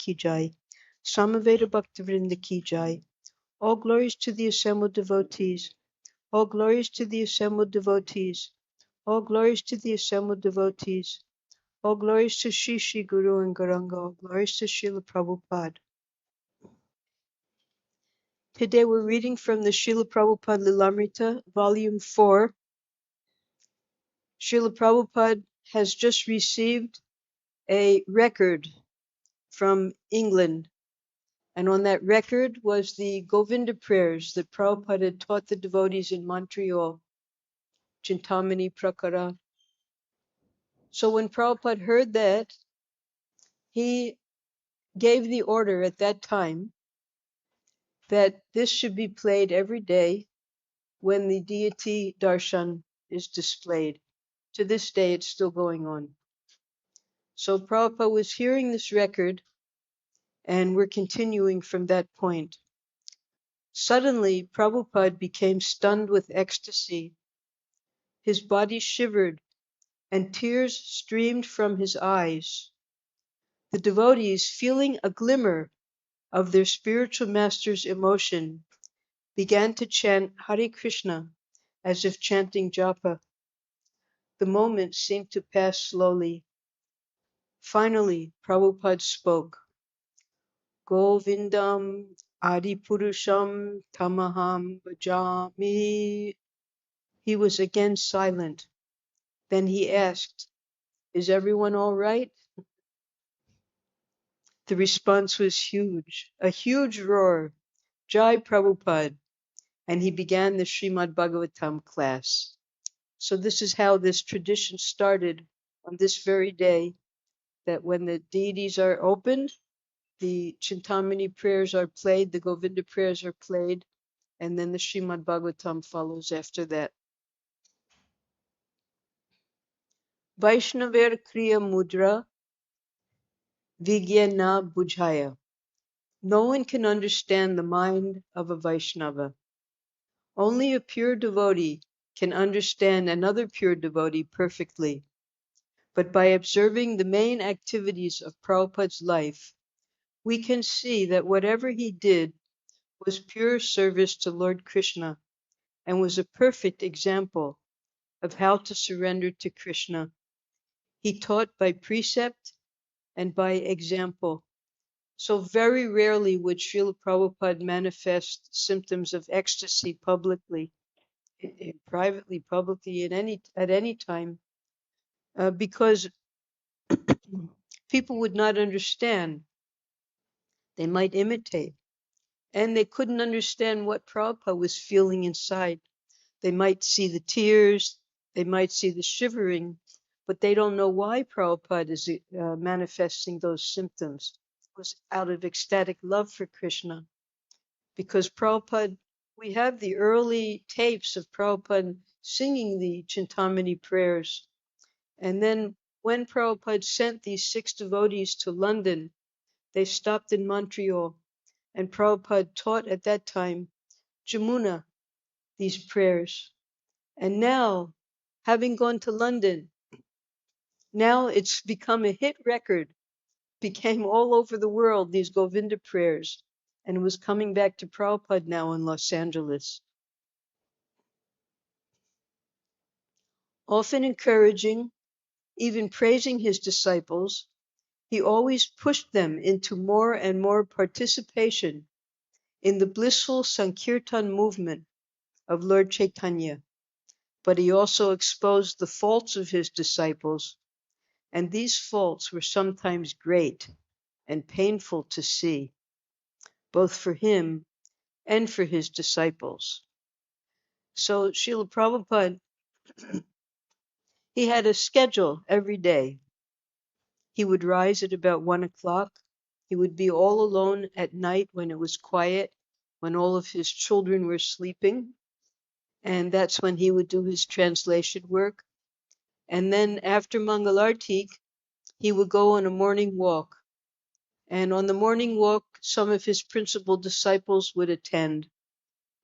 ki jai. Samaveda Bhaktivinoda ki jai. All glories to the assembled devotees. All glories to the assembled devotees. All glories to the assembled devotees. All glories to Shri Shri Guru and Gauranga. All glories to Srila Prabhupada. Today we're reading from the Srila Prabhupada Lilamrita, Volume 4. Srila Prabhupada has just received a record from England. And on that record was the Govinda prayers that Prabhupada had taught the devotees in Montreal, Chintamani Prakara. So when Prabhupada heard that, he gave the order at that time that this should be played every day when the deity darshan is displayed. To this day, it's still going on. So Prabhupada was hearing this record, and we're continuing from that point. Suddenly, Prabhupada became stunned with ecstasy. His body shivered, and tears streamed from his eyes. The devotees, feeling a glimmer of their spiritual master's emotion, began to chant Hare Krishna as if chanting japa. The moment seemed to pass slowly. Finally, Prabhupada spoke. Govindam Adipurusham Tamaham Bhajami. He was again silent. Then he asked, "Is everyone all right?" The response was huge, a huge roar, Jai Prabhupada, and he began the Srimad Bhagavatam class. So this is how this tradition started on this very day, that when the deities are opened, the Chintamani prayers are played, the Govinda prayers are played, and then the Srimad Bhagavatam follows after that. Vaishnaver Kriya Mudra Vigyana Bujhaya. No one can understand the mind of a Vaishnava. Only a pure devotee can understand another pure devotee perfectly. But by observing the main activities of Prabhupada's life, we can see that whatever he did was pure service to Lord Krishna and was a perfect example of how to surrender to Krishna. He taught by precept and by example. So very rarely would Srila Prabhupada manifest symptoms of ecstasy publicly, privately, publicly, at any time, because people would not understand. They might imitate, and they couldn't understand what Prabhupada was feeling inside. They might see the tears, they might see the shivering, but they don't know why Prabhupada is manifesting those symptoms. It was out of ecstatic love for Krishna. Because Prabhupada, we have the early tapes of Prabhupada singing the Chintamani prayers. And then when Prabhupada sent these 6 devotees to London, they stopped in Montreal, and Prabhupada taught at that time Jamuna these prayers. And now, having gone to London, now it's become a hit record, became all over the world, these Govinda prayers, and it was coming back to Prabhupada now in Los Angeles. Often encouraging, even praising his disciples, he always pushed them into more and more participation in the blissful Sankirtan movement of Lord Chaitanya. But he also exposed the faults of his disciples, and these faults were sometimes great and painful to see, both for him and for his disciples. So Srila Prabhupada, he had a schedule every day. He would rise at about 1 o'clock. He would be all alone at night when it was quiet, when all of his children were sleeping. And that's when he would do his translation work. And then after Mangalartik, he would go on a morning walk. And on the morning walk, some of his principal disciples would attend.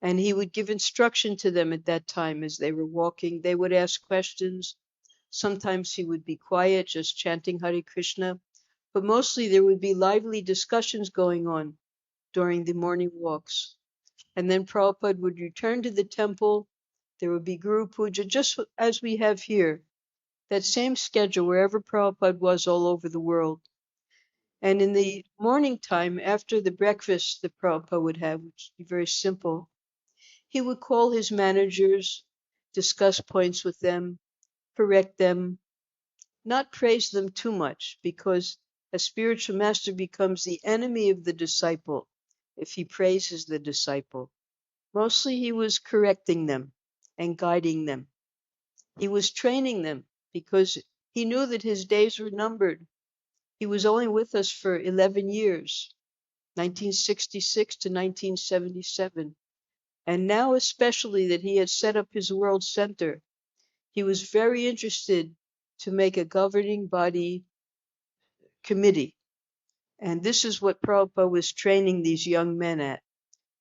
And he would give instruction to them at that time as they were walking. They would ask questions. Sometimes he would be quiet, just chanting Hare Krishna. but mostly there would be lively discussions going on during the morning walks. And then Prabhupada would return to the temple. There would be Guru Puja, just as we have here, that same schedule wherever Prabhupada was all over the world. And in the morning time, after the breakfast that Prabhupada would have, which would be very simple, he would call his managers, discuss points with them, correct them, not praise them too much, because a spiritual master becomes the enemy of the disciple if he praises the disciple. Mostly he was correcting them and guiding them. He was training them because he knew that his days were numbered. He was only with us for 11 years, 1966 to 1977. And now especially that he had set up his world center, he was very interested to make a governing body committee. And this is what Prabhupada was training these young men at,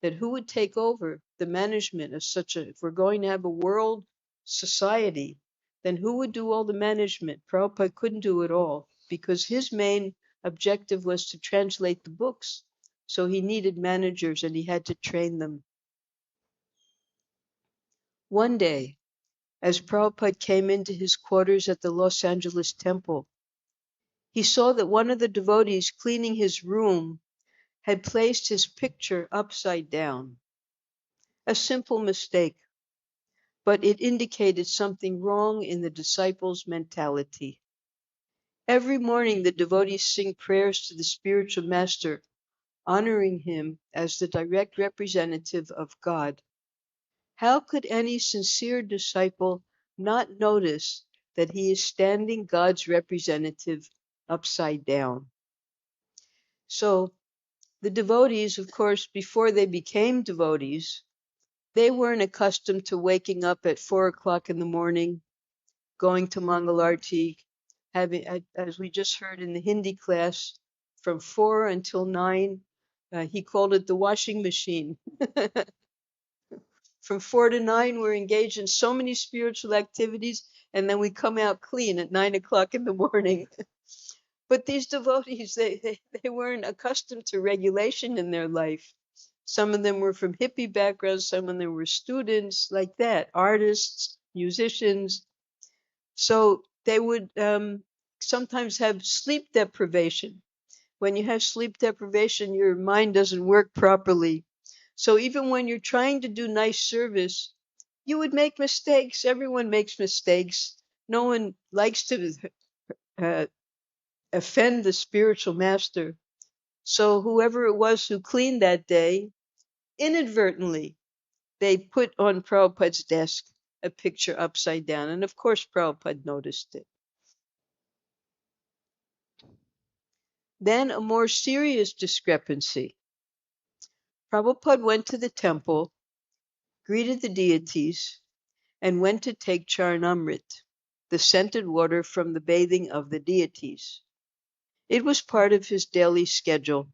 that who would take over the management of such a, if we're going to have a world society, then who would do all the management? Prabhupada couldn't do it all because his main objective was to translate the books. So he needed managers and he had to train them. One day, as Prabhupada came into his quarters at the Los Angeles temple, he saw that one of the devotees cleaning his room had placed his picture upside down. A simple mistake, but it indicated something wrong in the disciples' mentality. Every morning, the devotees sing prayers to the spiritual master, honoring him as the direct representative of God. How could any sincere disciple not notice that he is standing God's representative upside down? So, the devotees, of course, before they became devotees, they weren't accustomed to waking up at 4 o'clock in the morning, going to Mangalarti, having, as we just heard in the Hindi class, from 4 until 9, he called it the washing machine. From 4 to 9, we're engaged in so many spiritual activities, and then we come out clean at 9 o'clock in the morning. But these devotees, they weren't accustomed to regulation in their life. Some of them were from hippie backgrounds, some of them were students, like that, artists, musicians. So they would sometimes have sleep deprivation. When you have sleep deprivation, your mind doesn't work properly. So even when you're trying to do nice service, you would make mistakes. Everyone makes mistakes. No one likes to uh, offend the spiritual master. So whoever it was who cleaned that day, inadvertently, they put on Prabhupada's desk a picture upside down. And of course, Prabhupada noticed it. Then a more serious discrepancy. Prabhupada went to the temple, greeted the deities, and went to take Charanamrit, the scented water from the bathing of the deities. It was part of his daily schedule.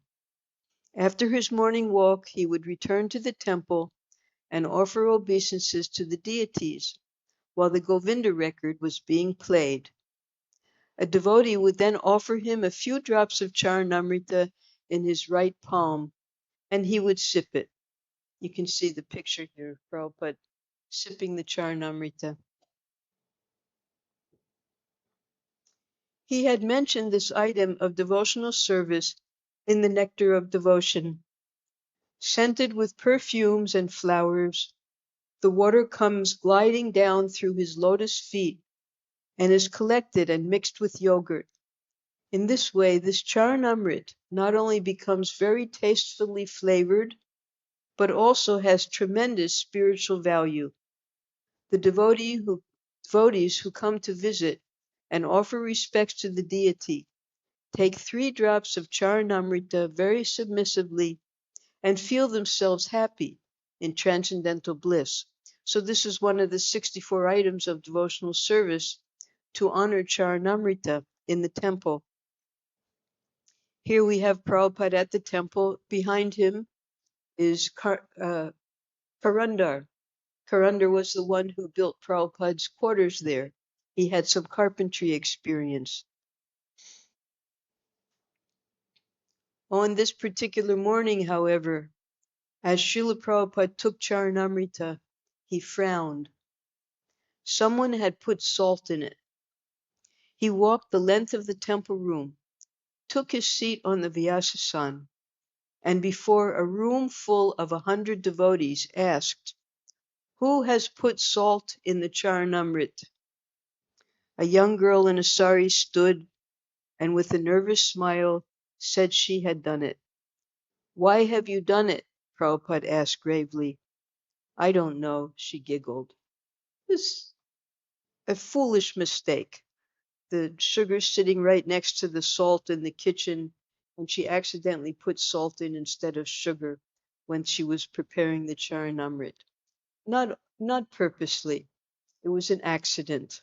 After his morning walk, he would return to the temple and offer obeisances to the deities while the Govinda record was being played. A devotee would then offer him a few drops of Charanamrita in his right palm, and he would sip it. You can see the picture here, Prabhupada sipping the Charanamrita. He had mentioned this item of devotional service in the Nectar of Devotion. Scented with perfumes and flowers, the water comes gliding down through his lotus feet and is collected and mixed with yogurt. In this way, this Charanamrit not only becomes very tastefully flavored, but also has tremendous spiritual value. The devotees who come to visit and offer respects to the deity take 3 drops of Charanamrita very submissively and feel themselves happy in transcendental bliss. So this is one of the 64 items of devotional service to honor Charanamrita in the temple. Here we have Prabhupada at the temple. Behind him is Karandar. Karandar was the one who built Prabhupada's quarters there. He had some carpentry experience. On this particular morning, however, as Srila Prabhupada took Charanamrita, he frowned. Someone had put salt in it. He walked the length of the temple room, took his seat on the Vyasasan, and before a room full of 100 devotees asked, "Who has put salt in the Charanamrit?" A young girl in a sari stood and with a nervous smile said she had done it. "Why have you done it?" Prabhupada asked gravely. "I don't know," she giggled. It was a foolish mistake. The sugar sitting right next to the salt in the kitchen, and she accidentally put salt in instead of sugar when she was preparing the Charanamrit. Not purposely. It was an accident.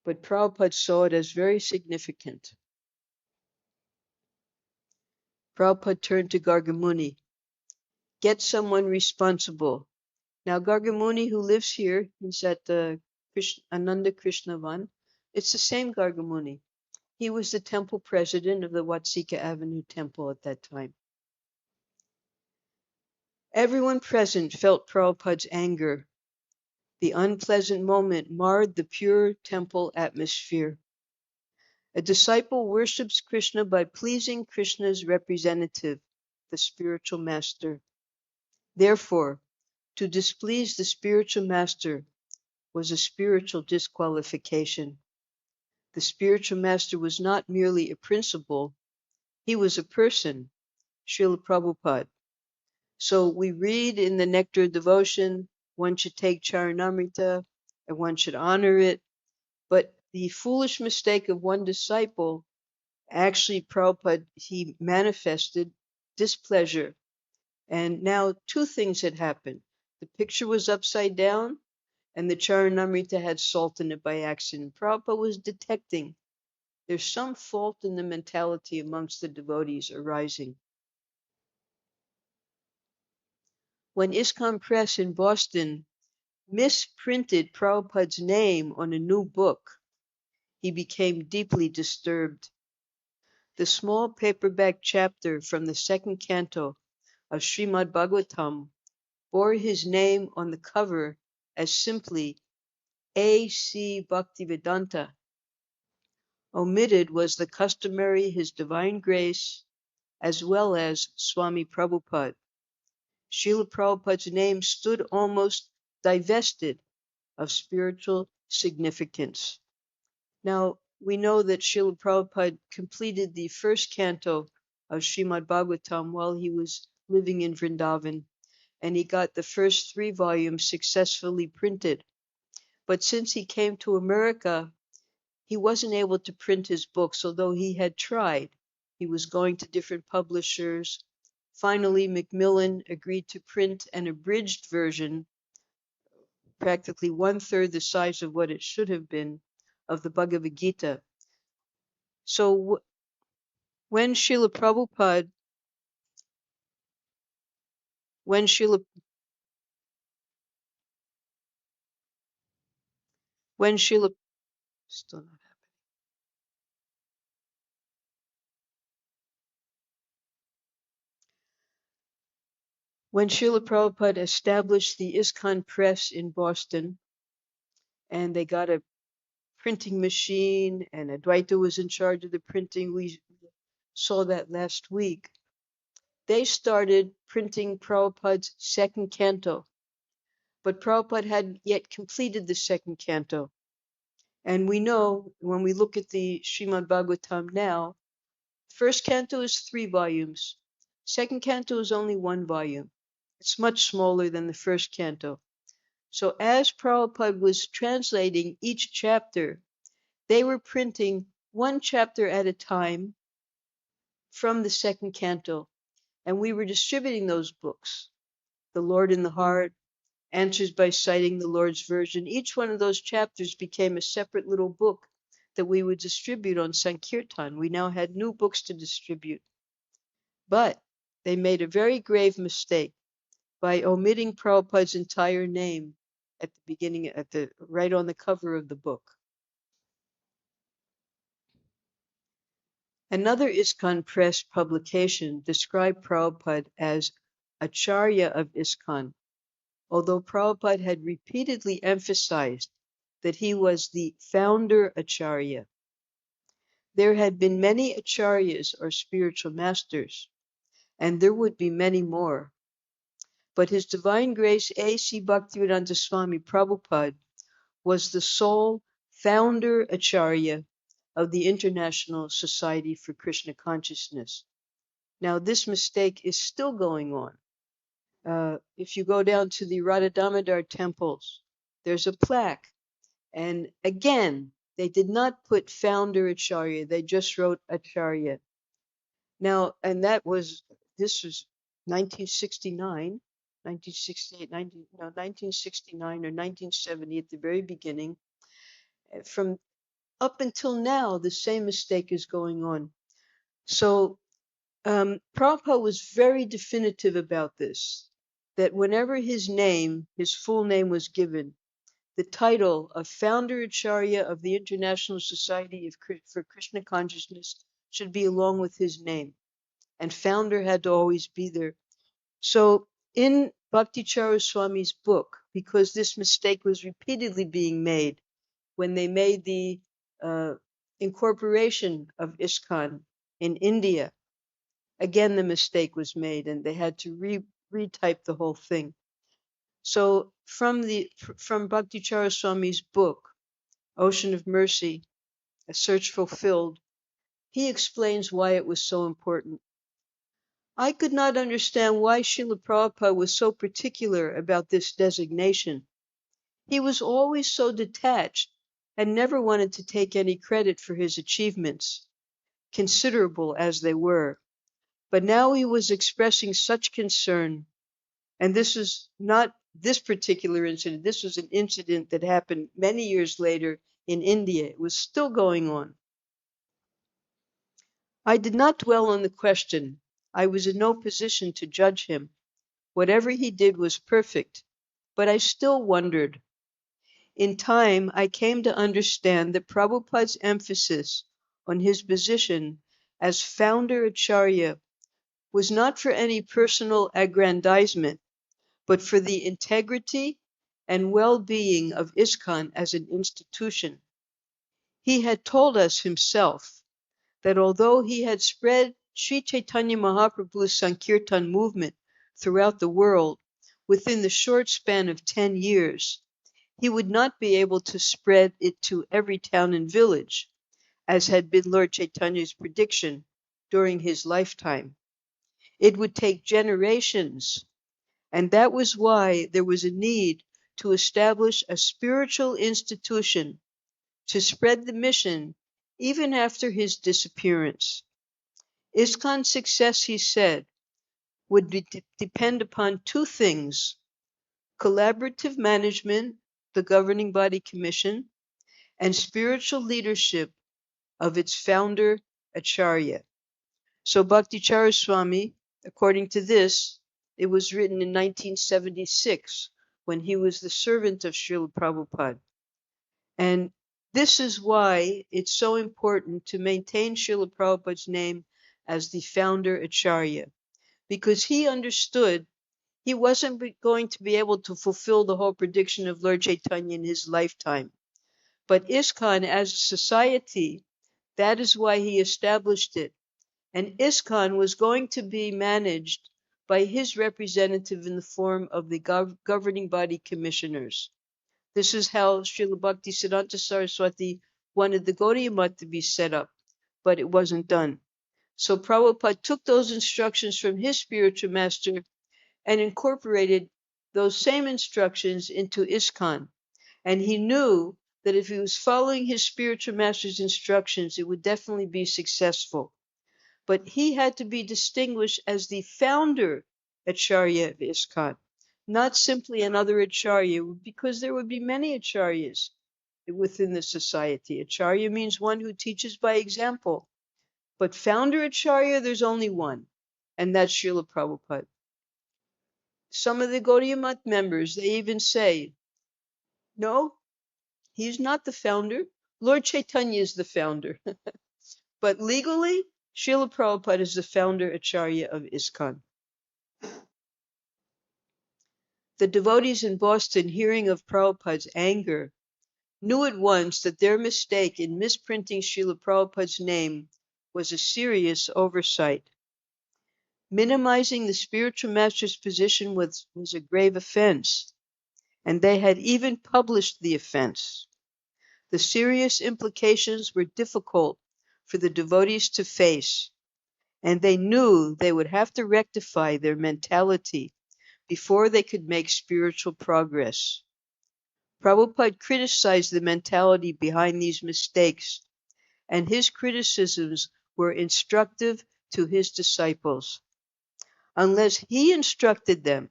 But Prabhupada saw it as very significant. Prabhupada turned to Gargamuni. "Get someone responsible." Now Gargamuni, who lives here, he's at the Ananda Krishnavan. It's the same Gargamuni. He was the temple president of the Watsika Avenue temple at that time. Everyone present felt Prabhupada's anger. The unpleasant moment marred the pure temple atmosphere. A disciple worships Krishna by pleasing Krishna's representative, the spiritual master. Therefore, to displease the spiritual master was a spiritual disqualification. The spiritual master was not merely a principle, he was a person, Srila Prabhupada. So we read in the Nectar Devotion, one should take Charanamrita and one should honor it. But the foolish mistake of one disciple, actually Prabhupada, he manifested displeasure. And now two things had happened. The picture was upside down and the Charanamrita had salt in it by accident. Prabhupada was detecting there's some fault in the mentality amongst the devotees arising. When ISKCON Press in Boston misprinted Prabhupada's name on a new book, he became deeply disturbed. The small paperback chapter from the second canto of Srimad Bhagavatam bore his name on the cover as simply A.C. Bhaktivedanta. Omitted was the customary His Divine Grace as well as Swami Prabhupada. Srila Prabhupada's name stood almost divested of spiritual significance. Now, we know that Srila Prabhupada completed the first canto of Srimad Bhagavatam while he was living in Vrindavan, and he got the first 3 volumes successfully printed. But since he came to America, he wasn't able to print his books, although he had tried. He was going to different publishers. Finally, Macmillan agreed to print an abridged version, practically 1/3 the size of what it should have been, of the Bhagavad-Gita. So when Srila Prabhupada, when Srila, when Srila, still not happening. When Srila Prabhupada established the ISKCON Press in Boston, and they got a printing machine, and Advaita was in charge of the printing, we saw that last week. They started printing Prabhupada's second canto, but Prabhupada hadn't yet completed the second canto. And we know when we look at the Srimad Bhagavatam now, first canto is 3 volumes. Second canto is only 1 volume. It's much smaller than the first canto. So as Prabhupada was translating each chapter, they were printing 1 chapter at a time from the second canto. And we were distributing those books, The Lord in the Heart, Answers by Citing the Lord's Version. Each one of those chapters became a separate little book that we would distribute on Sankirtan. We now had new books to distribute. But they made a very grave mistake by omitting Prabhupada's entire name at the beginning, right on the cover of the book. Another ISKCON Press publication described Prabhupada as Acharya of ISKCON, although Prabhupada had repeatedly emphasized that he was the founder Acharya. There had been many Acharyas or spiritual masters, and there would be many more. But His Divine Grace A.C. Bhaktivedanta Swami Prabhupada was the sole founder Acharya of the International Society for Krishna Consciousness. Now, this mistake is still going on. If you go down to the Radha Damodar temples, there's a plaque. And again, they did not put founder Acharya, they just wrote Acharya. Now, and this was 1969, 1968, 1969 or 1970 at the very beginning. From up until now, the same mistake is going on. So Prabhupada was very definitive about this, that whenever his full name was given, the title of Founder Acharya of the International Society for Krishna Consciousness should be along with his name. And founder had to always be there. So in Bhaktichara Swami's book, because this mistake was repeatedly being made when they made the incorporation of ISKCON in India, again the mistake was made and they had to retype the whole thing. So from Bhaktichara Swami's book, Ocean of Mercy, A Search Fulfilled, he explains why it was so important. I could not understand why Srila Prabhupada was so particular about this designation. He was always so detached and never wanted to take any credit for his achievements, considerable as they were. But now he was expressing such concern, and this is not this particular incident. This was an incident that happened many years later in India. It was still going on. I did not dwell on the question. I was in no position to judge him. Whatever he did was perfect, but I still wondered. In time, I came to understand that Prabhupada's emphasis on his position as founder Acharya was not for any personal aggrandizement, but for the integrity and well-being of ISKCON as an institution. He had told us himself that although he had spread Sri Chaitanya Mahaprabhu's Sankirtan movement throughout the world within the short span of 10 years, he would not be able to spread it to every town and village, as had been Lord Chaitanya's prediction during his lifetime. It would take generations, and that was why there was a need to establish a spiritual institution to spread the mission even after his disappearance. ISKCON's success, he said, would depend upon two things: collaborative management, the governing body commission, and spiritual leadership of its founder, Acharya. So Bhaktichara Swami, according to this, it was written in 1976 when he was the servant of Srila Prabhupada. And this is why it's so important to maintain Srila Prabhupada's name as the founder Acharya, because he understood he wasn't going to be able to fulfill the whole prediction of Lord Chaitanya in his lifetime. But ISKCON as a society, that is why he established it. And ISKCON was going to be managed by his representative in the form of the governing body commissioners. This is how Srila Bhaktisiddhanta Saraswati wanted the Gaudiya Math to be set up, but it wasn't done. So Prabhupada took those instructions from his spiritual master and incorporated those same instructions into ISKCON. And he knew that if he was following his spiritual master's instructions, it would definitely be successful. But he had to be distinguished as the founder Acharya of ISKCON, not simply another Acharya, because there would be many Acharyas within the society. Acharya means one who teaches by example. But founder Acharya, there's only one, and that's Srila Prabhupada. Some of the Gaudiya Math members, they even say, no, he's not the founder. Lord Chaitanya is the founder. But legally, Srila Prabhupada is the founder Acharya of ISKCON. The devotees in Boston, hearing of Prabhupada's anger, knew at once that their mistake in misprinting Srila Prabhupada's name was a serious oversight. Minimizing the spiritual master's position was a grave offense, and they had even published the offense. The serious implications were difficult for the devotees to face, and they knew they would have to rectify their mentality before they could make spiritual progress. Prabhupada criticized the mentality behind these mistakes, and his criticisms were instructive to his disciples. Unless he instructed them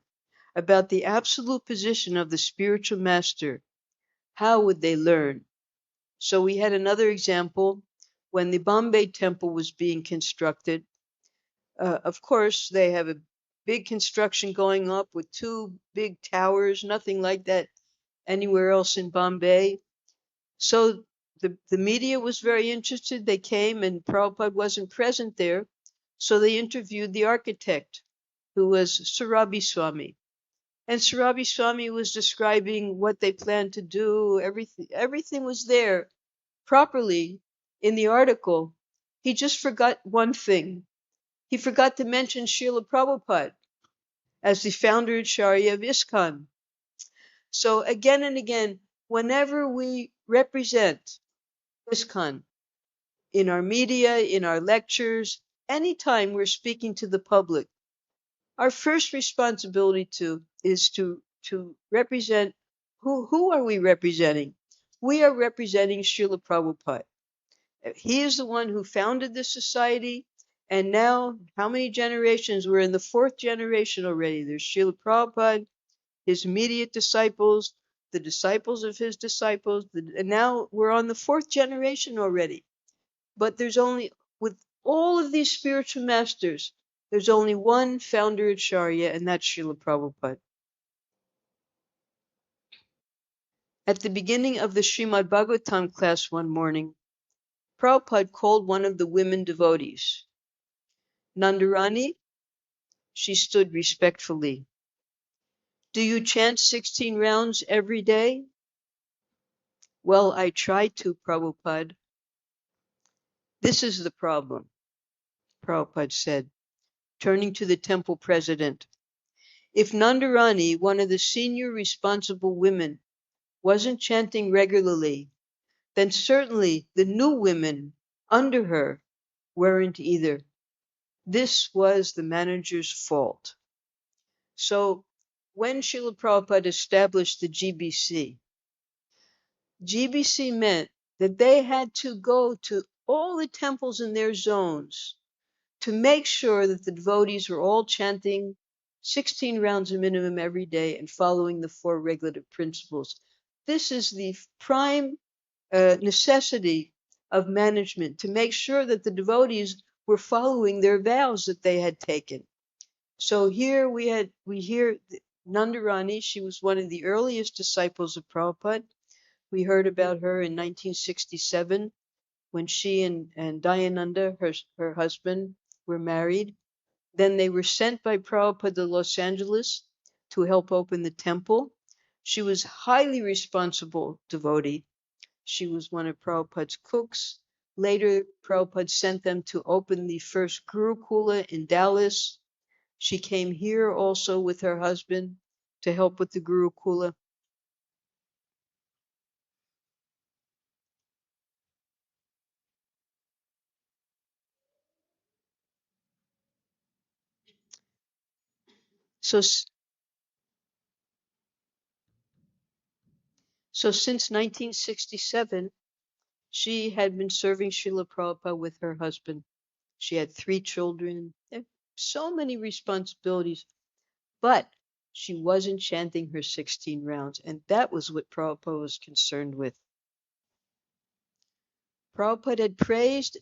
about the absolute position of the spiritual master, how would they learn? So we had another example when the Bombay temple was being constructed. Of course, they have a big construction going up with 2 big towers, nothing like that anywhere else in Bombay. So the media was very interested. They came, and Prabhupada wasn't present there. So they interviewed the architect, who was Surabi Swami. And Surabi Swami was describing what they planned to do. Everything was there properly in the article. He just forgot one thing. He forgot to mention Srila Prabhupada as the founder Acharya of ISKCON. So again and again, whenever we represent ISKCON in our media, in our lectures, anytime we're speaking to the public, our first responsibility is to represent who are we representing? We are representing Srila Prabhupada. He is the one who founded this society, and now how many generations? We're in the 4th generation already. There's Srila Prabhupada, his immediate disciples, the disciples of his disciples, and now we're on the 4th generation already. But there's only, with all of these spiritual masters, there's only one founder Acharya, and that's Srila Prabhupada. At the beginning of the Srimad Bhagavatam class one morning, Prabhupada called one of the women devotees. Nandarani, she stood respectfully. Do you chant 16 rounds every day? Well, I try to, Prabhupada. This is the problem, Prabhupada said, turning to the temple president. If Nandarani, one of the senior responsible women, wasn't chanting regularly, then certainly the new women under her weren't either. This was the manager's fault. So when Srila Prabhupada established the GBC, GBC meant that they had to go to all the temples in their zones to make sure that the devotees were all chanting 16 rounds a minimum every day and following the 4 regulative principles. This is the prime necessity of management, to make sure that the devotees were following their vows that they had taken. So here we hear Nandarani. She was one of the earliest disciples of Prabhupada. We heard about her in 1967 when she and Dayananda, her husband, were married. Then they were sent by Prabhupada to Los Angeles to help open the temple. She was highly responsible devotee. She was one of Prabhupada's cooks. Later, Prabhupada sent them to open the first Gurukula in Dallas. She came here also with her husband to help with the Gurukula. So since 1967, she had been serving Srila Prabhupada with her husband. She had 3 children, so many responsibilities, but she wasn't chanting her 16 rounds, and that was what Prabhupada was concerned with. Prabhupada had praised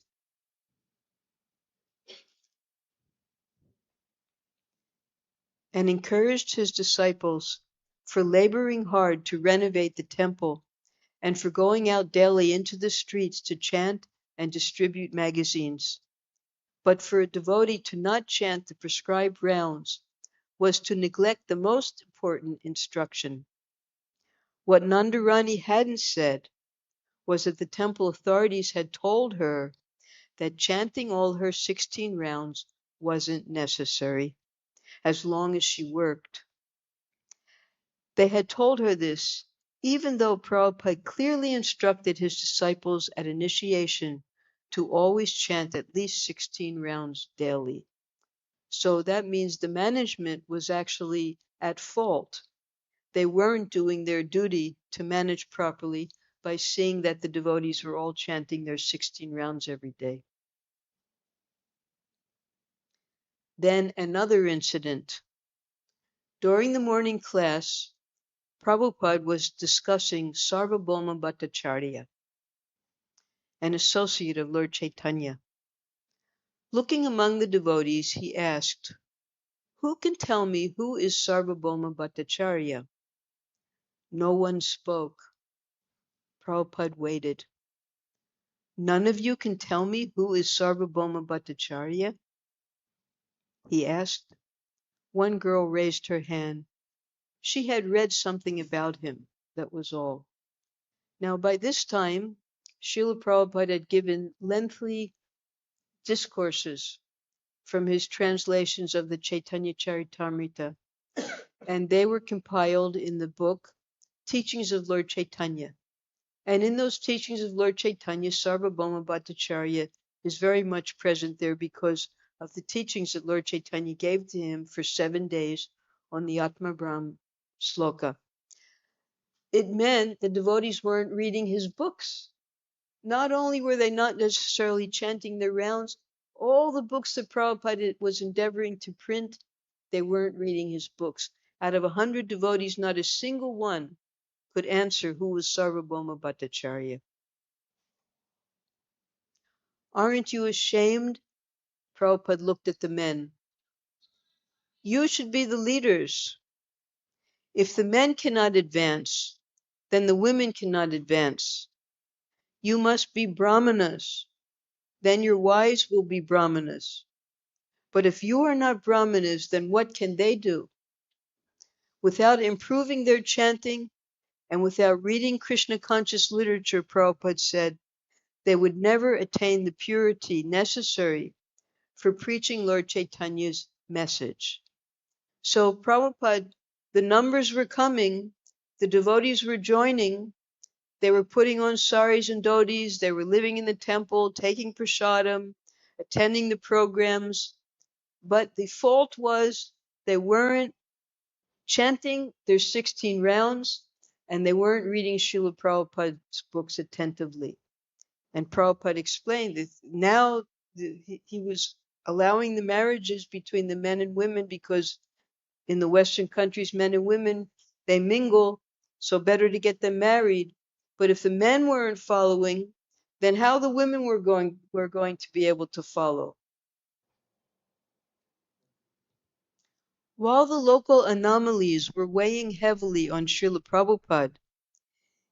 and encouraged his disciples for laboring hard to renovate the temple and for going out daily into the streets to chant and distribute magazines. but for a devotee to not chant the prescribed rounds was to neglect the most important instruction. What Nandarani hadn't said was that the temple authorities had told her that chanting all her 16 rounds wasn't necessary as long as she worked. They had told her this even though Prabhupada clearly instructed his disciples at initiation to always chant at least 16 rounds daily. So that means the management was actually at fault. They weren't doing their duty to manage properly by seeing that the devotees were all chanting their 16 rounds every day. Then another incident. During the morning class, Prabhupada was discussing Sarvabhauma Bhattacharya, an associate of Lord Chaitanya. Looking among the devotees, he asked, "Who can tell me who is Sarvabhauma Bhattacharya?" No one spoke. Prabhupada waited. "None of you can tell me who is Sarvabhauma Bhattacharya?" he asked. One girl raised her hand. She had read something about him, that was all. Now by this time, Srila Prabhupada had given lengthy discourses from his translations of the Chaitanya Charitamrita, and they were compiled in the book Teachings of Lord Chaitanya. And in those teachings of Lord Chaitanya, Sarvabhauma Bhattacharya is very much present there because of the teachings that Lord Chaitanya gave to him for 7 days on the Atma Brahm sloka. It meant the devotees weren't reading his books. Not only were they not necessarily chanting their rounds, all the books that Prabhupada was endeavoring to print, they weren't reading his books. Out of 100 devotees, not a single one could answer who was Sarvabhauma Bhattacharya. Aren't you ashamed? Prabhupada looked at the men. You should be the leaders. If the men cannot advance, then the women cannot advance. You must be brahmanas. Then your wives will be brahmanas. But if you are not brahmanas, then what can they do? Without improving their chanting and without reading Krishna conscious literature, Prabhupada said, they would never attain the purity necessary for preaching Lord Chaitanya's message. So Prabhupada, the numbers were coming, the devotees were joining, they were putting on saris and dhotis, they were living in the temple, taking prasadam, attending the programs, but the fault was they weren't chanting their 16 rounds and they weren't reading Srila Prabhupada's books attentively. And Prabhupada explained that now he was allowing the marriages between the men and women because in the Western countries, men and women, they mingle, so better to get them married. But if the men weren't following, then how the women were going to be able to follow? While the local anomalies were weighing heavily on Srila Prabhupada,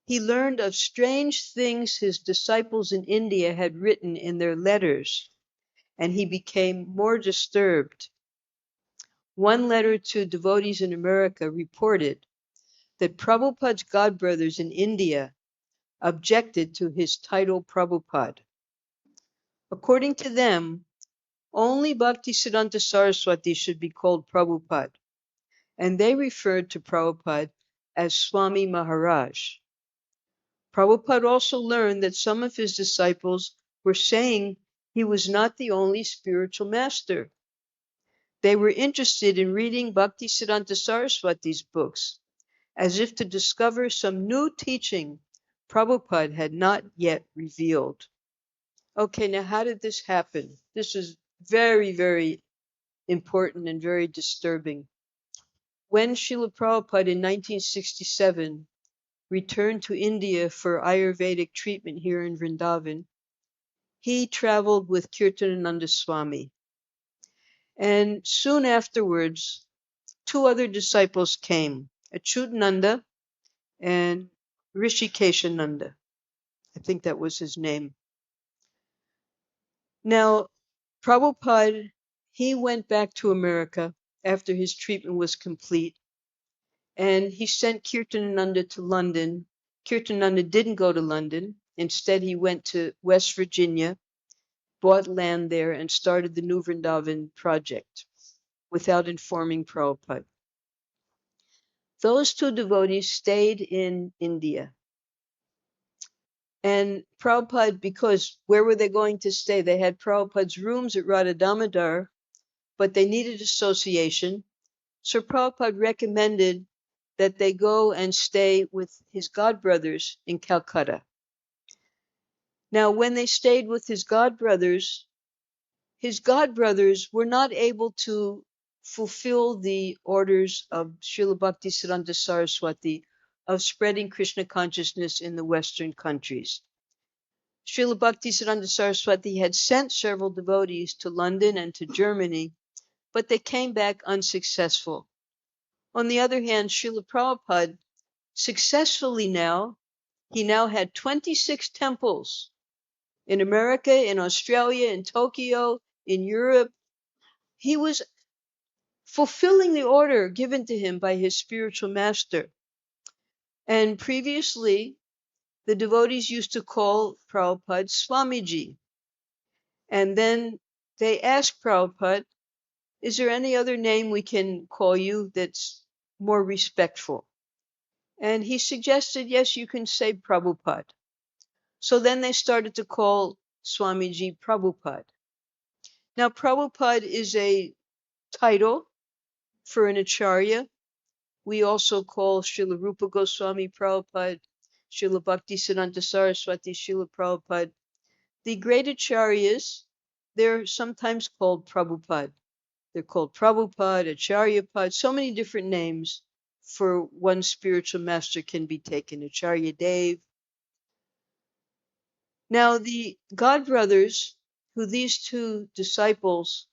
he learned of strange things his disciples in India had written in their letters, and he became more disturbed. One letter to devotees in America reported that Prabhupada's godbrothers in India objected to his title Prabhupada. According to them, only Bhaktisiddhanta Saraswati should be called Prabhupada, and they referred to Prabhupada as Swami Maharaj. Prabhupada also learned that some of his disciples were saying he was not the only spiritual master. They were interested in reading Bhaktisiddhanta Saraswati's books, as if to discover some new teaching Prabhupada had not yet revealed. Okay, now how did this happen? This is very, very important and very disturbing. When Srila Prabhupada in 1967 returned to India for Ayurvedic treatment here in Vrindavan, he traveled with Kirtanananda Swami. And soon afterwards, 2 other disciples came, Achyutananda and Rishikeshananda. I think that was his name. Now, Prabhupada, he went back to America after his treatment was complete, and he sent Kirtanananda to London. Kirtanananda didn't go to London. Instead, he went to West Virginia, bought land there, and started the New Vrindavan project without informing Prabhupada. Those two devotees stayed in India. And Prabhupada, because where were they going to stay? They had Prabhupada's rooms at Radha Damodar, but they needed association. So Prabhupada recommended that they go and stay with his godbrothers in Calcutta. Now, when they stayed with his godbrothers were not able to fulfill the orders of Srila Bhaktisiddhanta Saraswati of spreading Krishna consciousness in the Western countries. Srila Bhaktisiddhanta Saraswati had sent several devotees to London and to Germany, but they came back unsuccessful. On the other hand, Srila Prabhupada successfully he now had 26 temples in America, in Australia, in Tokyo, in Europe. He was fulfilling the order given to him by his spiritual master. And previously, the devotees used to call Prabhupada Swamiji. And then they asked Prabhupada, is there any other name we can call you that's more respectful? And he suggested, yes, you can say Prabhupada. So then they started to call Swamiji Prabhupada. Now, Prabhupada is a title for an acharya. We also call Srila Rupa Goswami Prabhupada, Srila Bhaktisiddhanta Saraswati, Srila Prabhupada. The great acharyas, they're sometimes called Prabhupada. They're called Prabhupada, Acharyapad, so many different names for one spiritual master can be taken, Acharya Dev. Now, the godbrothers, who these two disciples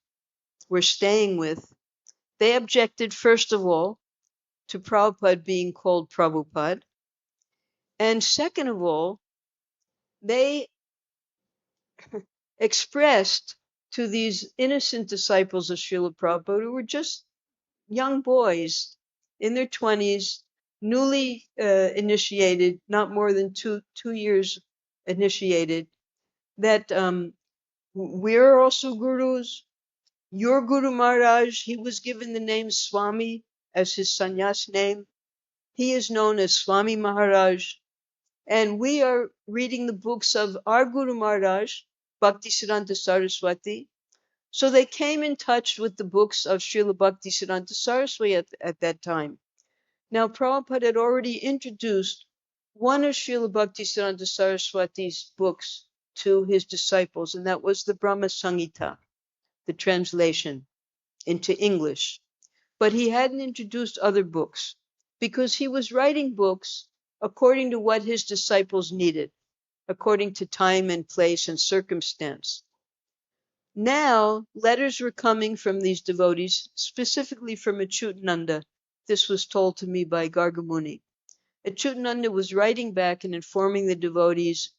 were staying with, they objected, first of all, to Prabhupada being called Prabhupada. And second of all, they expressed to these innocent disciples of Srila Prabhupada, who were just young boys in their 20s, newly initiated, not more than two years initiated, that we're also gurus. Your Guru Maharaj, he was given the name Swami as his sannyas name. He is known as Swami Maharaj. And we are reading the books of our Guru Maharaj, Bhaktisiddhanta Saraswati. So they came in touch with the books of Srila Bhaktisiddhanta Saraswati at that time. Now, Prabhupada had already introduced one of Srila Bhaktisiddhanta Saraswati's books to his disciples, and that was the Brahma Samhita, the translation into English. But he hadn't introduced other books because he was writing books according to what his disciples needed, according to time and place and circumstance. Now, letters were coming from these devotees, specifically from Achyutananda. This was told to me by Gargamuni. Achyutananda was writing back and informing the devotees,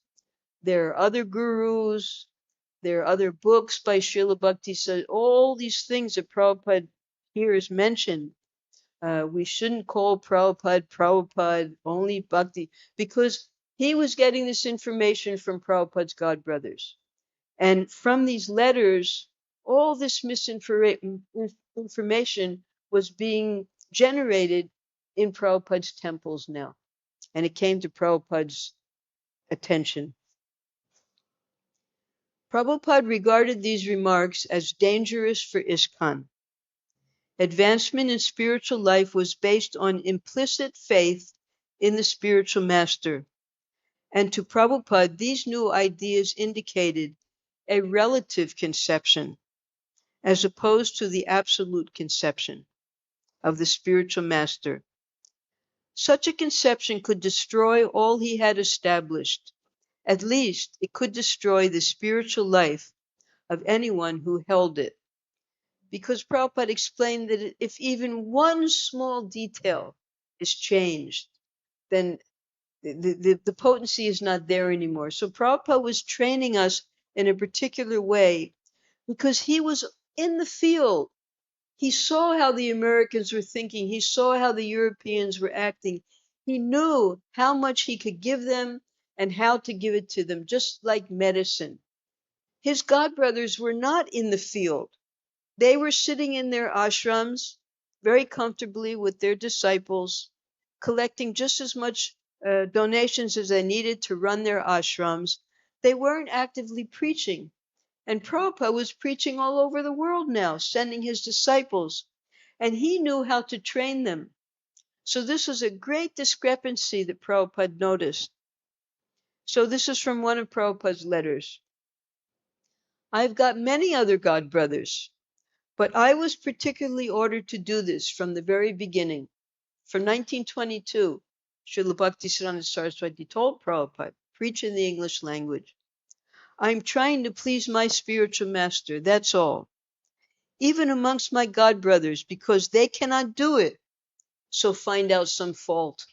there are other gurus, there are other books by Srila Bhakti, so all these things that Prabhupada here is mentioned. We shouldn't call Prabhupada, only Bhakti, because he was getting this information from Prabhupada's godbrothers. And from these letters, all this misinformation was being generated in Prabhupada's temples now. And it came to Prabhupada's attention. Prabhupada regarded these remarks as dangerous for ISKCON. Advancement in spiritual life was based on implicit faith in the spiritual master. And to Prabhupada, these new ideas indicated a relative conception, as opposed to the absolute conception of the spiritual master. Such a conception could destroy all he had established. At least it could destroy the spiritual life of anyone who held it. Because Prabhupada explained that if even one small detail is changed, then the potency is not there anymore. So Prabhupada was training us in a particular way because he was in the field. He saw how the Americans were thinking. He saw how the Europeans were acting. He knew how much he could give them and how to give it to them, just like medicine. His godbrothers were not in the field. They were sitting in their ashrams very comfortably with their disciples, collecting just as much donations as they needed to run their ashrams. They weren't actively preaching. And Prabhupada was preaching all over the world now, sending his disciples. And he knew how to train them. So this was a great discrepancy that Prabhupada noticed. So this is from one of Prabhupada's letters. I've got many other god brothers, but I was particularly ordered to do this from the very beginning. From 1922, Srila Bhaktisiddhanta Saraswati told Prabhupada, preach in the English language. I'm trying to please my spiritual master, that's all. Even amongst my god brothers, because they cannot do it, so find out some fault.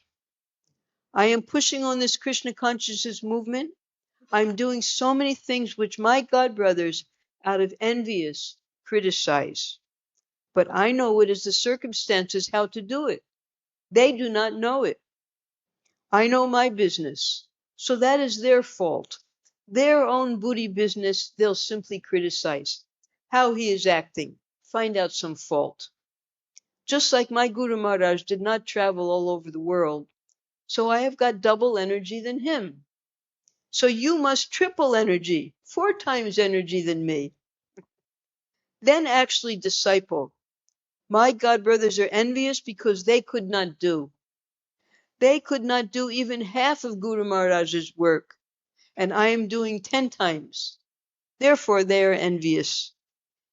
I am pushing on this Krishna consciousness movement. I'm doing so many things which my god brothers, out of envious, criticize. But I know it is the circumstances how to do it. They do not know it. I know my business. So that is their fault. Their own booty business, they'll simply criticize. How he is acting. Find out some fault. Just like my Guru Maharaj did not travel all over the world, so I have got double energy than him. So you must triple energy, 4 times energy than me. Then actually disciple. My god brothers are envious because they could not do. They could not do even half of Guru Maharaj's work, and I am doing 10 times. Therefore they are envious.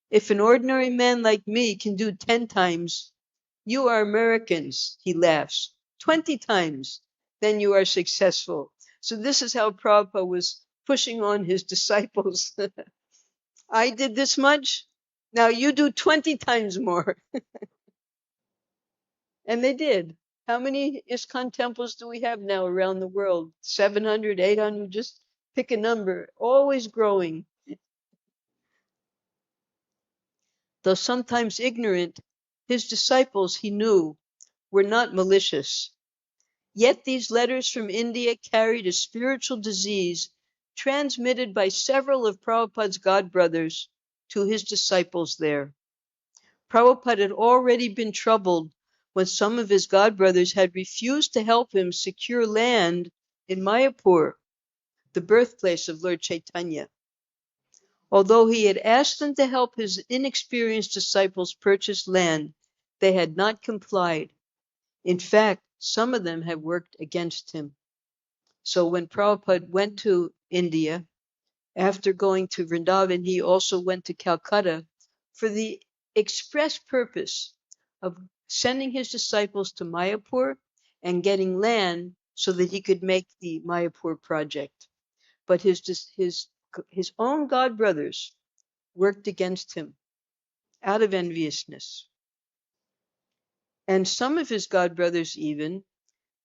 If an ordinary man like me can do 10 times, you are Americans, he laughs, 20 times, then you are successful. So this is how Prabhupada was pushing on his disciples. I did this much, now you do 20 times more. And they did. How many ISKCON temples do we have now around the world? 700, 800, just pick a number, always growing. Though sometimes ignorant, his disciples, he knew, were not malicious. Yet these letters from India carried a spiritual disease transmitted by several of Prabhupada's god brothers to his disciples there. Prabhupada had already been troubled when some of his god brothers had refused to help him secure land in Mayapur, the birthplace of Lord Chaitanya. Although he had asked them to help his inexperienced disciples purchase land, they had not complied. In fact, some of them had worked against him. So when Prabhupada went to India, after going to Vrindavan, he also went to Calcutta for the express purpose of sending his disciples to Mayapur and getting land so that he could make the Mayapur project. But his own god brothers worked against him out of enviousness. And some of his god brothers even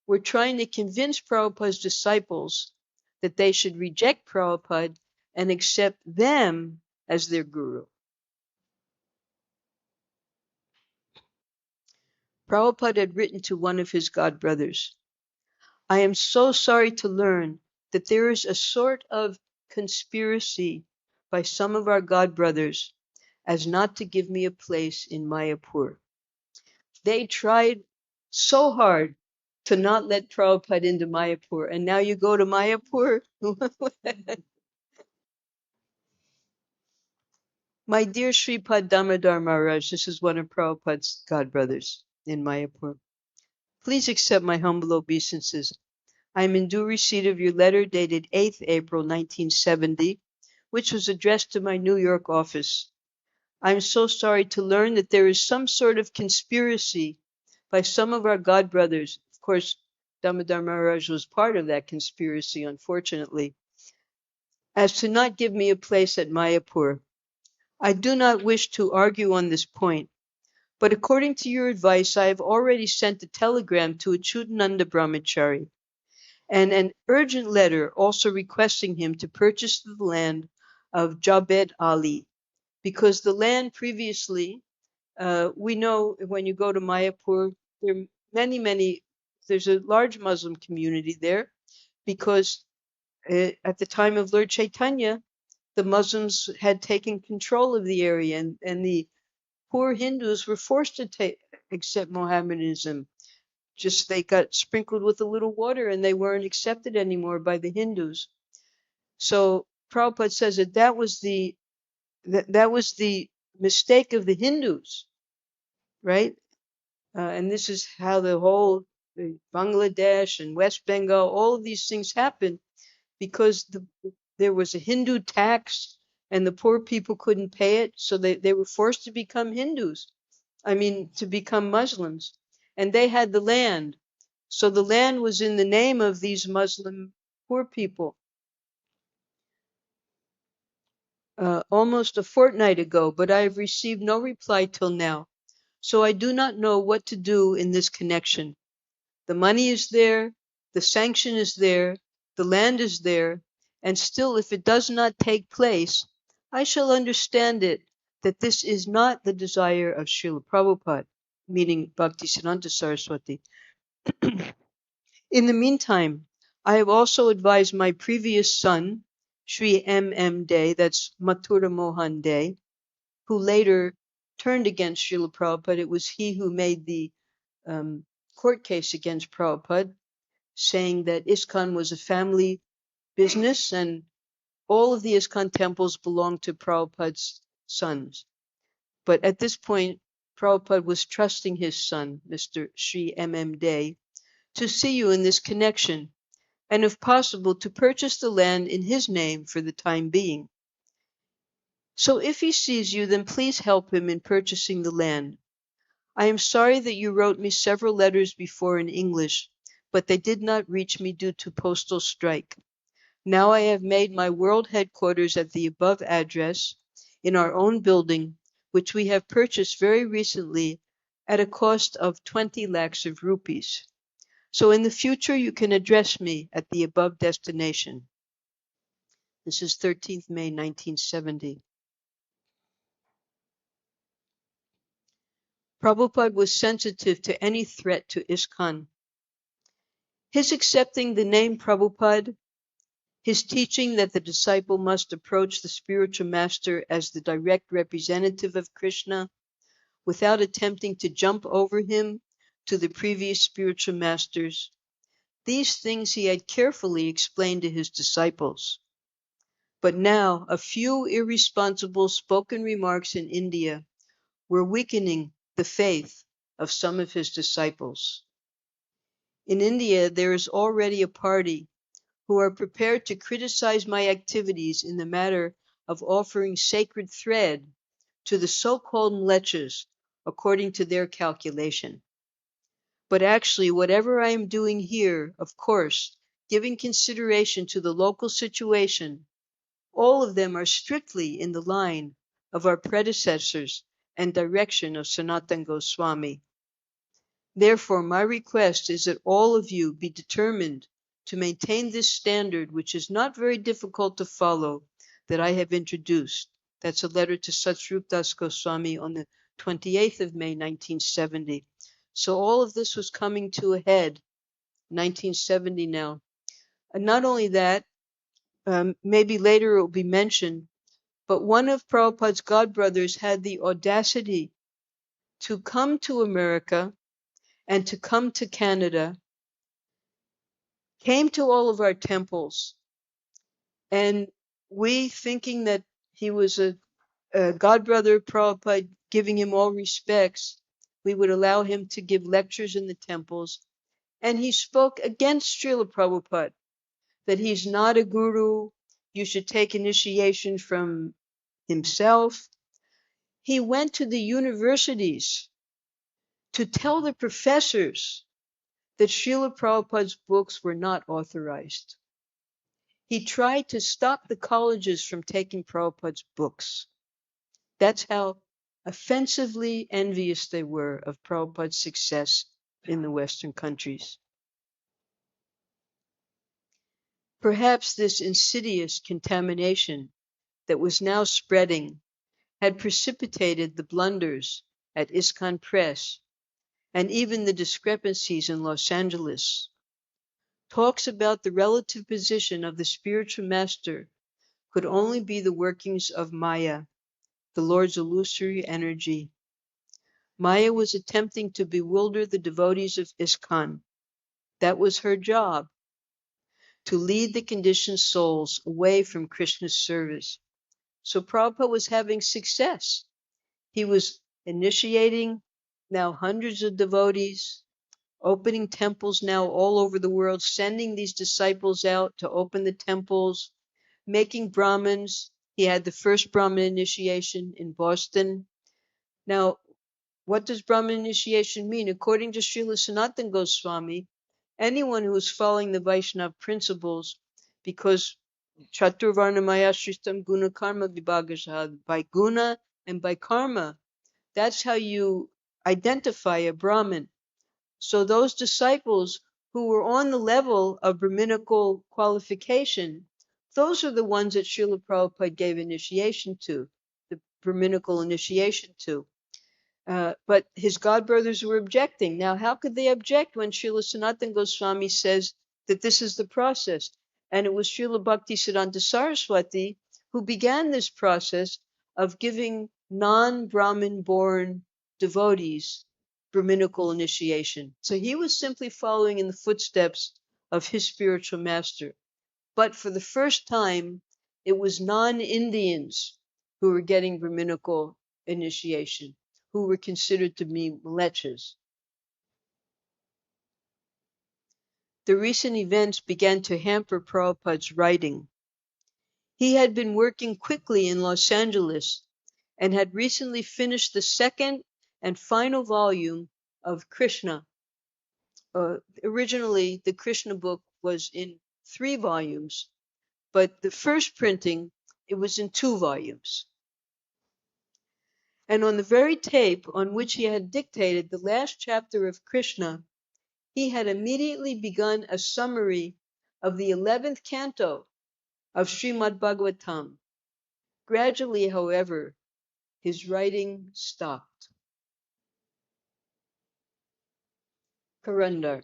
were trying to convince Prabhupada's disciples that they should reject Prabhupada and accept them as their guru. Prabhupada had written to one of his god brothers, I am so sorry to learn that there is a sort of conspiracy by some of our god brothers as not to give me a place in Mayapur. They tried so hard to not let Prabhupada into Mayapur, and now you go to Mayapur? My dear Sripad Damodar Maharaj, this is one of Prabhupada's god brothers in Mayapur. Please accept my humble obeisances. I am in due receipt of your letter dated 8th April 1970, which was addressed to my New York office. I am so sorry to learn that there is some sort of conspiracy by some of our god brothers. Of course, Damodar Maharaj was part of that conspiracy, unfortunately, as to not give me a place at Mayapur. I do not wish to argue on this point, but according to your advice, I have already sent a telegram to Achyutananda Brahmachari and an urgent letter also requesting him to purchase the land of Jabed Ali, because the land previously, we know when you go to Mayapur, there are many, there's a large Muslim community there, because at the time of Lord Chaitanya, the Muslims had taken control of the area, and the poor Hindus were forced to accept Mohammedanism. Just they got sprinkled with a little water and they weren't accepted anymore by the Hindus. So Prabhupada says that that was the mistake of the Hindus, right? And this is how the whole Bangladesh and West Bengal, all of these things happened, because there was a Hindu tax and the poor people couldn't pay it, so they were forced to become Hindus. I mean, to become Muslims. And they had the land. So the land was in the name of these Muslim poor people. Almost a fortnight ago, but I have received no reply till now. So I do not know what to do in this connection. The money is there, the sanction is there, the land is there, and still if it does not take place, I shall understand it that this is not the desire of Srila Prabhupada, meaning Bhaktisiddhanta Saraswati. In the meantime, I have also advised my previous son, Sri M.M. Day, that's Mathura Mohan Day, who later turned against Srila Prabhupada. It was he who made the court case against Prabhupada, saying that ISKCON was a family business and all of the ISKCON temples belonged to Prabhupada's sons. But at this point, Prabhupada was trusting his son, Mr. Sri M.M. Day, to see you in this connection, and if possible, to purchase the land in his name for the time being. So if he sees you, then please help him in purchasing the land. I am sorry that you wrote me several letters before in English, but they did not reach me due to postal strike. Now I have made my world headquarters at the above address in our own building, which we have purchased very recently at a cost of 20 lakhs of rupees. So in the future, you can address me at the above destination. This is 13th May, 1970. Prabhupada was sensitive to any threat to ISKCON. His accepting the name Prabhupada, his teaching that the disciple must approach the spiritual master as the direct representative of Krishna without attempting to jump over him to the previous spiritual masters, these things he had carefully explained to his disciples. But now a few irresponsible spoken remarks in India were weakening the faith of some of his disciples. In India, there is already a party who are prepared to criticize my activities in the matter of offering sacred thread to the so-called mlechas according to their calculation. But actually, whatever I am doing here, of course, giving consideration to the local situation, all of them are strictly in the line of our predecessors and direction of Sanatana Goswami. Therefore, my request is that all of you be determined to maintain this standard, which is not very difficult to follow, that I have introduced. That's a letter to Satsrup Das Goswami on the 28th of May, 1970. So all of this was coming to a head, 1970 now. And not only that, maybe later it will be mentioned, but one of Prabhupada's godbrothers had the audacity to come to America and to come to Canada, came to all of our temples, and we, thinking that he was a godbrother Prabhupada, giving him all respects, we would allow him to give lectures in the temples. And he spoke against Srila Prabhupada, that he's not a guru, you should take initiation from himself. He went to the universities to tell the professors that Srila Prabhupada's books were not authorized. He tried to stop the colleges from taking Prabhupada's books. That's how offensively envious they were of Prabhupada's success in the Western countries. Perhaps this insidious contamination that was now spreading had precipitated the blunders at ISKCON Press and even the discrepancies in Los Angeles. Talks about the relative position of the spiritual master could only be the workings of Maya, the Lord's illusory energy. Maya was attempting to bewilder the devotees of ISKCON. That was her job, to lead the conditioned souls away from Krishna's service. So Prabhupada was having success. He was initiating now hundreds of devotees, opening temples now all over the world, sending these disciples out to open the temples, making Brahmins. He had the first Brahmin initiation in Boston. Now, what does Brahmin initiation mean? According to Srila Sanatana Goswami, anyone who is following the Vaishnava principles, because Chaturvarnamaya Shristam Guna Karma Vibhagasaha, by guna and by karma, that's how you identify a Brahmin. So those disciples who were on the level of Brahminical qualification, those are the ones that Srila Prabhupada gave initiation to, the Brahminical initiation to. But his godbrothers were objecting. Now, how could they object when Srila Sanatana Goswami says that this is the process? And it was Srila Bhaktisiddhanta Saraswati who began this process of giving non-Brahmin born devotees Brahminical initiation. So he was simply following in the footsteps of his spiritual master. But for the first time, it was non-Indians who were getting Brahminical initiation, who were considered to be mlechas. The recent events began to hamper Prabhupada's writing. He had been working quickly in Los Angeles and had recently finished the second and final volume of Krishna. Originally, the Krishna book was in 3 volumes, but the first printing, it was in 2 volumes. And on the very tape on which he had dictated the last chapter of Krishna, he had immediately begun a summary of the 11th canto of Srimad Bhagavatam. Gradually, however, his writing stopped. Karandar.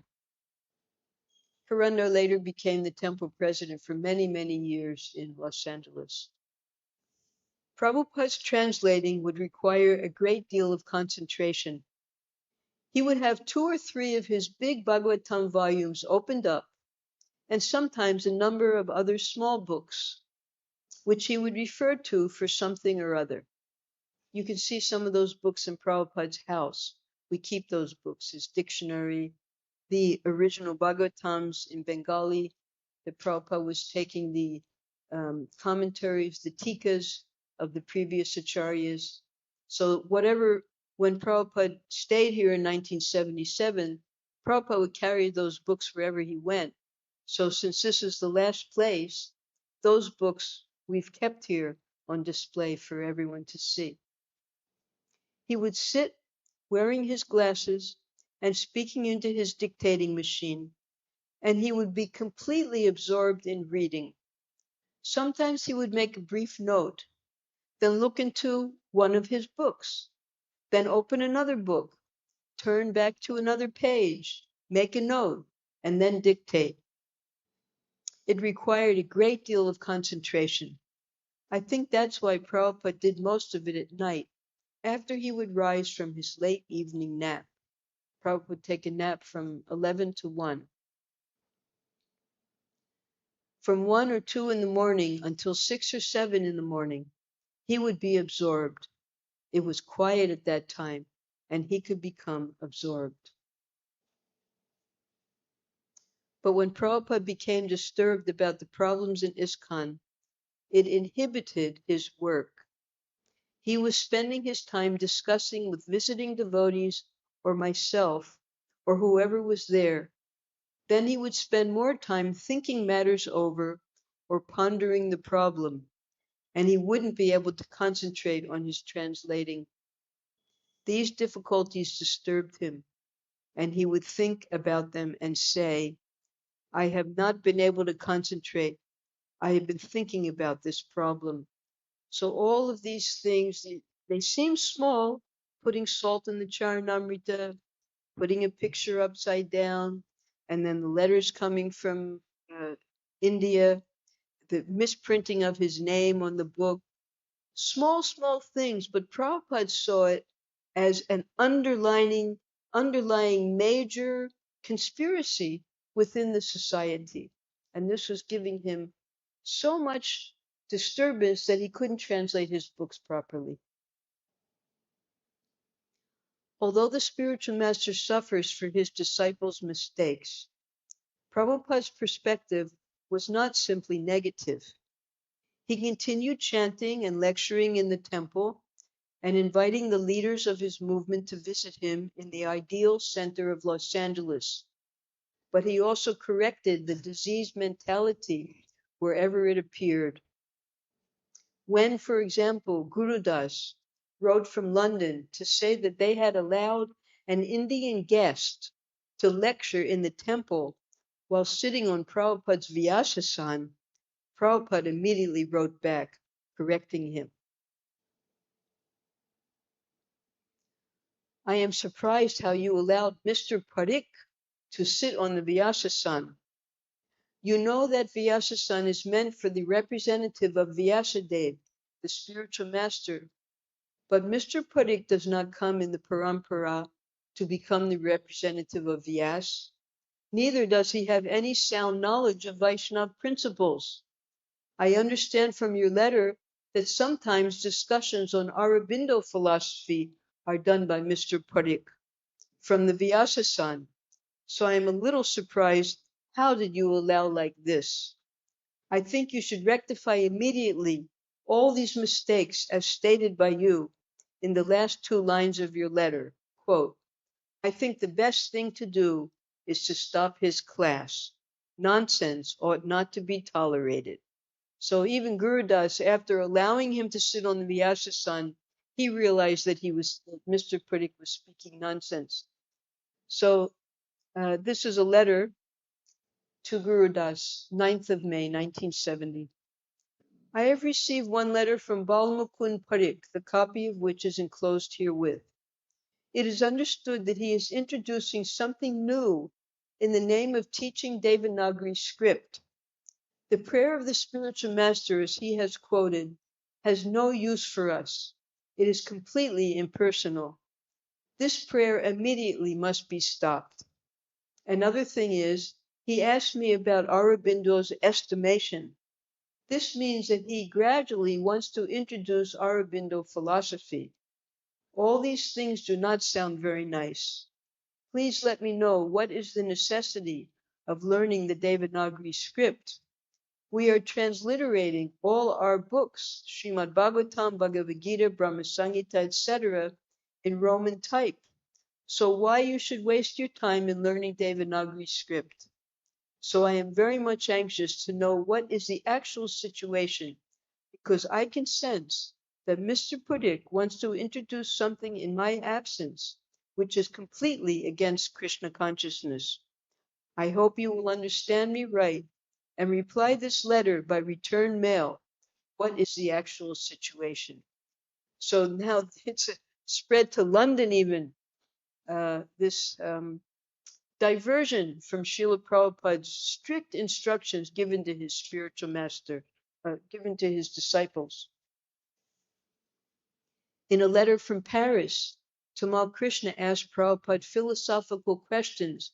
Karandar later became the temple president for many, many years in Los Angeles. Prabhupada's translating would require a great deal of concentration. He would have 2 or 3 of his big Bhagavatam volumes opened up, and sometimes a number of other small books, which he would refer to for something or other. You can see some of those books in Prabhupada's house. We keep those books, his dictionary, the original Bhagavatams in Bengali, that Prabhupada was taking the commentaries, the tikas of the previous acharyas. So whatever, when Prabhupada stayed here in 1977, Prabhupada would carry those books wherever he went. So since this is the last place, those books we've kept here on display for everyone to see. He would sit wearing his glasses and speaking into his dictating machine, and he would be completely absorbed in reading. Sometimes he would make a brief note, then look into one of his books, then open another book, turn back to another page, make a note, and then dictate. It required a great deal of concentration. I think that's why Prabhupada did most of it at night, after he would rise from his late evening nap. Prabhupada would take a nap from 11 to 1. From 1 or 2 in the morning until 6 or 7 in the morning, he would be absorbed. It was quiet at that time, and he could become absorbed. But when Prabhupada became disturbed about the problems in ISKCON, it inhibited his work. He was spending his time discussing with visiting devotees or myself or whoever was there. Then he would spend more time thinking matters over or pondering the problem, and he wouldn't be able to concentrate on his translating. These difficulties disturbed him, and he would think about them and say, I have not been able to concentrate. I have been thinking about this problem. So all of these things, they seem small, putting salt in the Charanamrita, putting a picture upside down, and then the letters coming from India, the misprinting of his name on the book. Small things, but Prabhupada saw it as an underlying major conspiracy within the society. And this was giving him so much disturbance that he couldn't translate his books properly. Although the spiritual master suffers for his disciples' mistakes, Prabhupada's perspective was not simply negative. He continued chanting and lecturing in the temple and inviting the leaders of his movement to visit him in the ideal center of Los Angeles. But he also corrected the diseased mentality wherever it appeared. When, for example, Guru Das wrote from London to say that they had allowed an Indian guest to lecture in the temple while sitting on Prabhupada's Vyasasana, Prabhupada immediately wrote back, correcting him. I am surprised how you allowed Mr. Parikh to sit on the Vyasasana. You know that Vyasasana is meant for the representative of Vyasadeva, the spiritual master. But Mr. Parikh does not come in the parampara to become the representative of Vyas. Neither does he have any sound knowledge of Vaishnava principles. I understand from your letter that sometimes discussions on Aurobindo philosophy are done by Mr. Parikh from the Vyasasana. So I am a little surprised. How did you allow like this? I think you should rectify immediately all these mistakes as stated by you in the last 2 lines of your letter. Quote, I think the best thing to do is to stop his class. Nonsense ought not to be tolerated. So even Guru Das, after allowing him to sit on the Vyasasana, he realized that Mr. Parikh was speaking nonsense. So this is a letter to Guru Das, 9th of May, 1970. I have received one letter from Balmukund Parikh, the copy of which is enclosed herewith. It is understood that he is introducing something new in the name of teaching Devanagari script. The prayer of the spiritual master, as he has quoted, has no use for us. It is completely impersonal. This prayer immediately must be stopped. Another thing is, he asked me about Aurobindo's estimation. This means that he gradually wants to introduce Aurobindo philosophy. All these things do not sound very nice. Please let me know what is the necessity of learning the Devanagari script. We are transliterating all our books, Srimad Bhagavatam, Bhagavad-Gita, Brahma Samhita, etc., in Roman type. So why you should waste your time in learning Devanagari script? So I am very much anxious to know what is the actual situation, because I can sense that Mr. Parikh wants to introduce something in my absence, which is completely against Krishna consciousness. I hope you will understand me right and reply this letter by return mail. What is the actual situation? So now it's spread to London even, this diversion from Srila Prabhupada's strict instructions given to his spiritual master, given to his disciples. In a letter from Paris, Tamal Krishna asked Prabhupada philosophical questions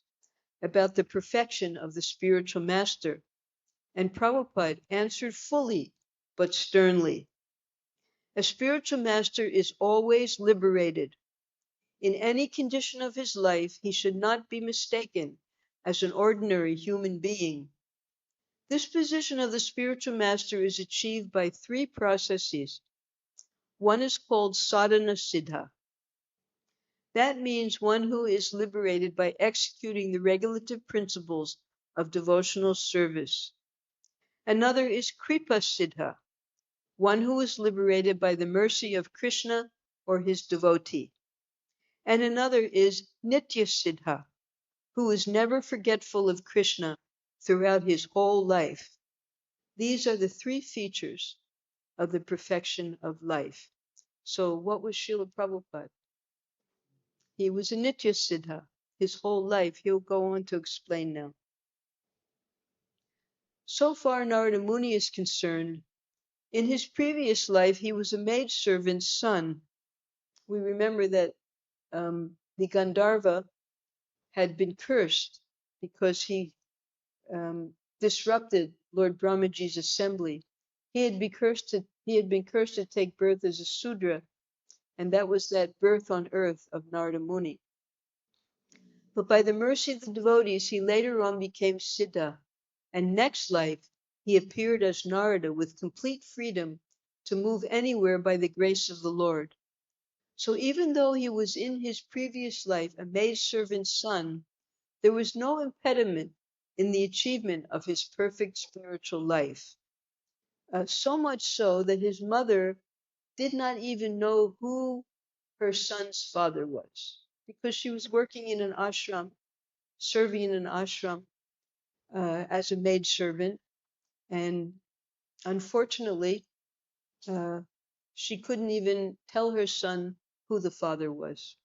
about the perfection of the spiritual master, and Prabhupada answered fully but sternly. A spiritual master is always liberated. In any condition of his life, he should not be mistaken as an ordinary human being. This position of the spiritual master is achieved by 3 processes. One is called sadhana siddha. That means one who is liberated by executing the regulative principles of devotional service. Another is kripa siddha, one who is liberated by the mercy of Krishna or his devotee. And another is nitya siddha, who is never forgetful of Krishna throughout his whole life. These are the 3 features of the perfection of life. So what was Srila Prabhupada? He was a Nitya Siddha his whole life. He'll go on to explain now. So far Narada Muni is concerned, in his previous life he was a maidservant's son. We remember that the Gandharva had been cursed because he disrupted Lord Brahmaji's assembly. He had been cursed to take birth as a Sudra, and that was that birth on earth of Narada Muni. But by the mercy of the devotees, he later on became Siddha, and next life he appeared as Narada with complete freedom to move anywhere by the grace of the Lord. So even though he was in his previous life a maidservant's son, there was no impediment in the achievement of his perfect spiritual life. So much so that his mother did not even know who her son's father was, because she was working in an ashram, serving in an ashram as a maidservant, and unfortunately, she couldn't even tell her son who the father was.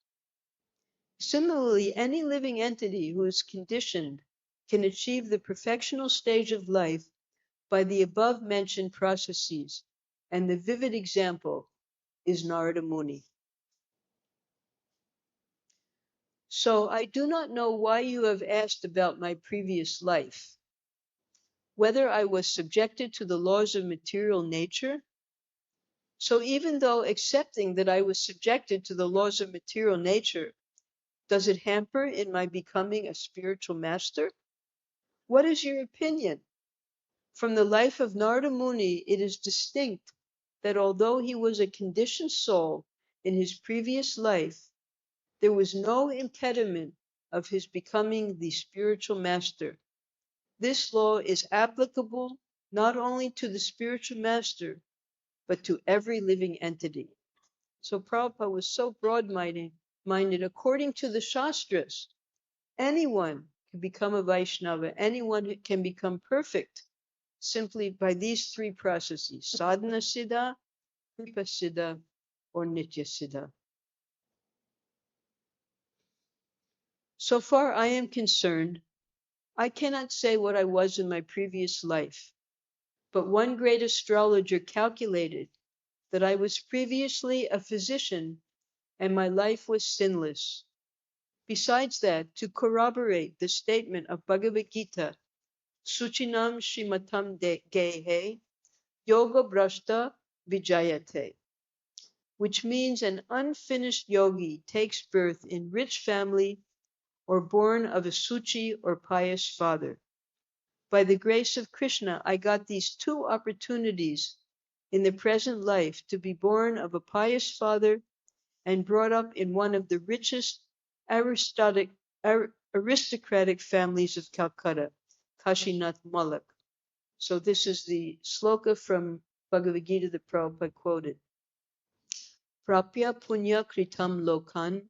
Similarly, any living entity who is conditioned can achieve the perfectional stage of life by the above mentioned processes, and the vivid example is Narada Muni. So I do not know why you have asked about my previous life, whether I was subjected to the laws of material nature. So even though accepting that I was subjected to the laws of material nature, does it hamper in my becoming a spiritual master? What is your opinion? From the life of Narada Muni, it is distinct that although he was a conditioned soul in his previous life, there was no impediment of his becoming the spiritual master. This law is applicable not only to the spiritual master, but to every living entity. So Prabhupada was so broad-minded. According to the Shastras, anyone can become a Vaishnava, anyone can become perfect simply by these three processes: sadhana siddha, kripa siddha, or nitya siddha. So far I am concerned, I cannot say what I was in my previous life, but one great astrologer calculated that I was previously a physician and my life was sinless. Besides that, to corroborate the statement of Bhagavad-Gita, Suchinam Shrimatam Gehe, Yoga Brashta Vijayate, which means an unfinished yogi takes birth in rich family or born of a suchi or pious father. By the grace of Krishna, I got these two opportunities in the present life to be born of a pious father and brought up in one of the richest aristocratic families of Calcutta, Kashinath Malak. So this is the sloka from Bhagavad Gita that Prabhupada quoted. Prapya punya kritam lokan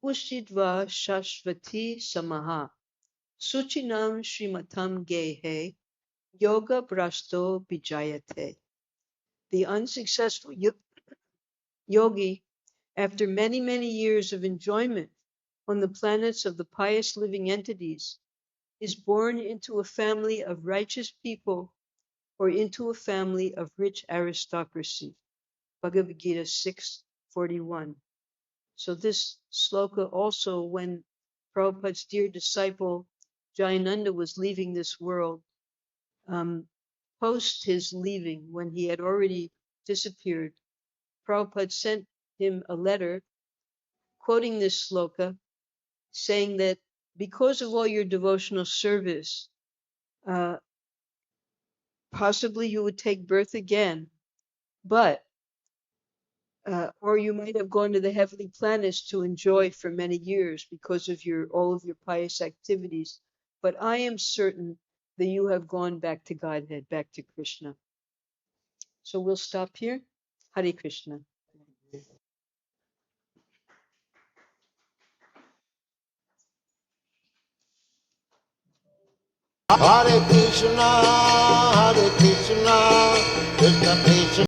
ushidva shashvati samaha suchinam shrimatam gehe yoga brasto bijayate. The unsuccessful yogi, after many, many years of enjoyment on the planets of the pious living entities, is born into a family of righteous people or into a family of rich aristocracy. Bhagavad Gita 6:41. So this sloka also, when Prabhupada's dear disciple Jayananda was leaving this world, post his leaving, when he had already disappeared, Prabhupada sent him a letter quoting this sloka, saying that because of all your devotional service, possibly you would take birth again, but or you might have gone to the heavenly planets to enjoy for many years because of all of your pious activities. But I am certain that you have gone back to Godhead, back to Krishna. So we'll stop here. Hare Krishna. Hare Krishna, Krishna